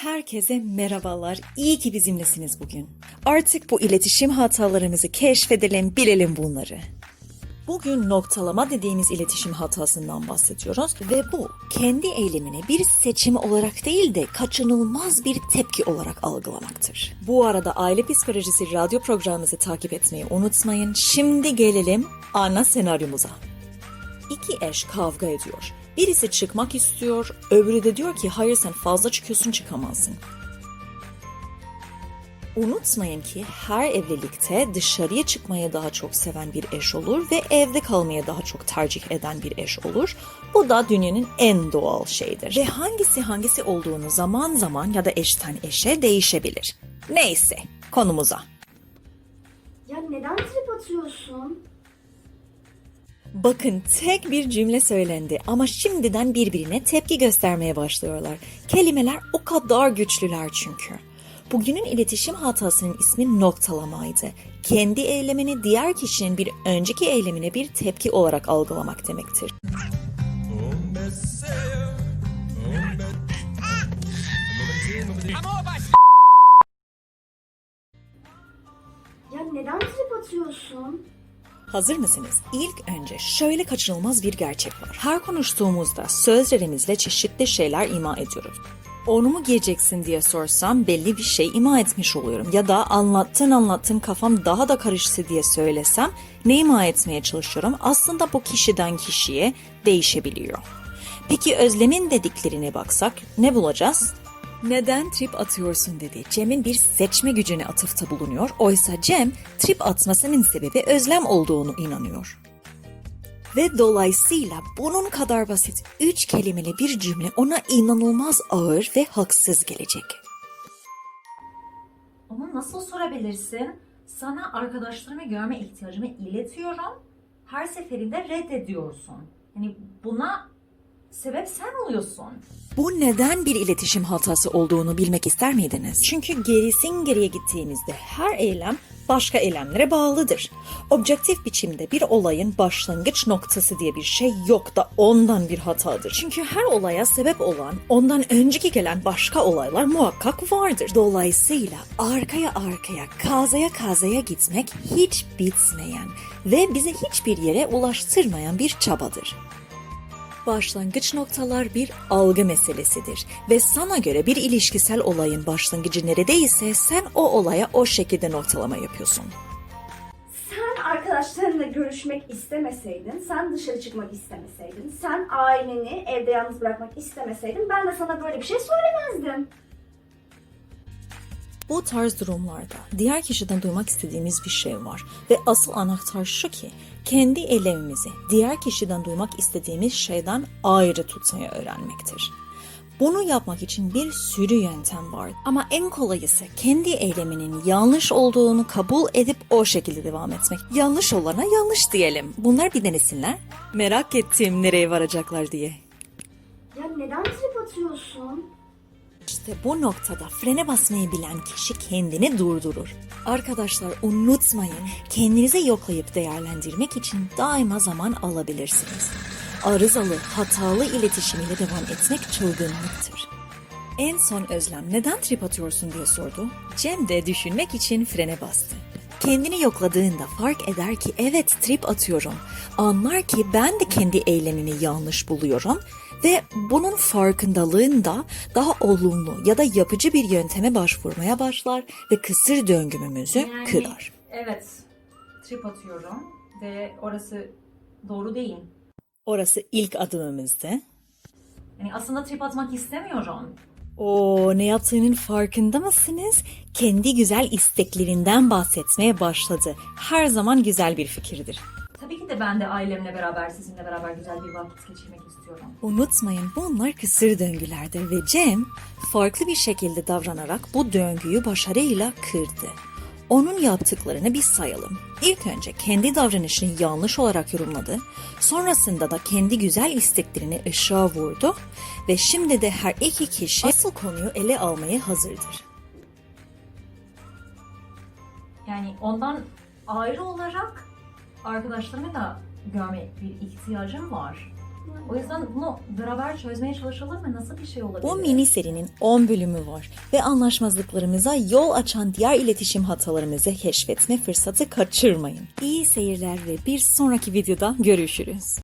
Herkese merhabalar. İyi ki bizimlesiniz bugün. Artık bu iletişim hatalarımızı keşfedelim, bilelim bunları. Bugün noktalama dediğimiz iletişim hatasından bahsediyoruz ve bu kendi eylemini bir seçim olarak değil de kaçınılmaz bir tepki olarak algılamaktır. Bu arada Aile Psikolojisi radyo programımızı takip etmeyi unutmayın. Şimdi gelelim ana senaryomuza. İki eş kavga ediyor. Birisi çıkmak istiyor, öbürü de diyor ki hayır sen fazla çıkıyorsun çıkamazsın. Unutmayın ki her evlilikte dışarıya çıkmayı daha çok seven bir eş olur ve evde kalmayı daha çok tercih eden bir eş olur. Bu da dünyanın en doğal şeyidir. Ve hangisi olduğunu zaman zaman ya da eşten eşe değişebilir. Neyse, konumuza. Ya neden trip atıyorsun? Bakın tek bir cümle söylendi ama şimdiden birbirine tepki göstermeye başlıyorlar. Kelimeler o kadar güçlüler çünkü. Bugünün iletişim hatasının ismi noktalamaydı. Kendi eylemini diğer kişinin bir önceki eylemine bir tepki olarak algılamak demektir. Ya neden trip atıyorsun? Hazır mısınız? İlk önce şöyle kaçınılmaz bir gerçek var. Her konuştuğumuzda sözlerimizle çeşitli şeyler ima ediyoruz. Onu mu giyeceksin diye sorsam belli bir şey ima etmiş oluyorum. Ya da anlattın kafam daha da karıştı diye söylesem ne ima etmeye çalışıyorum? Aslında bu kişiden kişiye değişebiliyor. Peki Özlem'in dediklerine baksak ne bulacağız? Neden trip atıyorsun dedi. Cem'in bir seçme gücüne atıfta bulunuyor. Oysa Cem trip atmasının sebebi Özlem olduğunu inanıyor. Ve dolayısıyla bunun kadar basit 3 kelimeli bir cümle ona inanılmaz ağır ve haksız gelecek. Onu nasıl sorabilirsin? Sana arkadaşlarımı görme ihtiyacımı iletiyorum. Her seferinde reddediyorsun. Yani buna sebep sen oluyorsun. Bu neden bir iletişim hatası olduğunu bilmek ister miydiniz? Çünkü geriye gittiğimizde her eylem başka eylemlere bağlıdır. Objektif biçimde bir olayın başlangıç noktası diye bir şey yok da ondan bir hatadır. Çünkü her olaya sebep olan ondan önceki gelen başka olaylar muhakkak vardır. Dolayısıyla arkaya kazaya gitmek hiç bitmeyen ve bizi hiçbir yere ulaştırmayan bir çabadır. Başlangıç noktalar bir algı meselesidir ve sana göre bir ilişkisel olayın başlangıcı neredeyse sen o olaya o şekilde noktalama yapıyorsun. Sen arkadaşlarınla görüşmek istemeseydin, sen dışarı çıkmak istemeseydin, sen aileni evde yalnız bırakmak istemeseydin ben de sana böyle bir şey söylemezdim. Bu tarz durumlarda diğer kişiden duymak istediğimiz bir şey var ve asıl anahtar şu ki kendi eylemimizi diğer kişiden duymak istediğimiz şeyden ayrı tutmayı öğrenmektir. Bunu yapmak için bir sürü yöntem var ama en kolayısı kendi eyleminin yanlış olduğunu kabul edip o şekilde devam etmek. Yanlış olana yanlış diyelim. Bunlar bir denesinler. Merak ettim nereye varacaklar diye. Ya neden trip atıyorsun? İşte bu noktada frene basmayı bilen kişi kendini durdurur. Arkadaşlar unutmayın, kendinizi yoklayıp değerlendirmek için daima zaman alabilirsiniz. Arızalı, hatalı iletişimiyle devam etmek çılgınlıktır. En son Özlem neden trip atıyorsun diye sordu. Cem de düşünmek için frene bastı. Kendini yokladığında fark eder ki evet trip atıyorum. Anlar ki ben de kendi eylemimi yanlış buluyorum ve bunun farkındalığında daha olumlu ya da yapıcı bir yönteme başvurmaya başlar ve kısır döngümümüzü kırar. Evet, trip atıyorum ve orası doğru değil. Orası ilk adımımızdı. Yani aslında trip atmak istemiyorum. Ne yaptığının farkında mısınız? Kendi güzel isteklerinden bahsetmeye başladı. Her zaman güzel bir fikirdir. Tabii ki de ben de ailemle beraber, sizinle beraber güzel bir vakit geçirmek istiyorum. Unutmayın bunlar kısır döngülerdir ve Cem farklı bir şekilde davranarak bu döngüyü başarıyla kırdı. Onun yaptıklarını biz sayalım. İlk önce kendi davranışını yanlış olarak yorumladı. Sonrasında da kendi güzel isteklerini ışığa vurdu. Ve şimdi de her iki kişi asıl konuyu ele almaya hazırdır. Yani ondan ayrı olarak arkadaşlarımı da görme bir ihtiyacım var. O yüzden bunu beraber çözmeye çalışalım ve nasıl bir şey olabilir? Bu mini serinin 10 bölümü var ve anlaşmazlıklarımıza yol açan diğer iletişim hatalarımızı keşfetme fırsatı kaçırmayın. İyi seyirler ve bir sonraki videoda görüşürüz.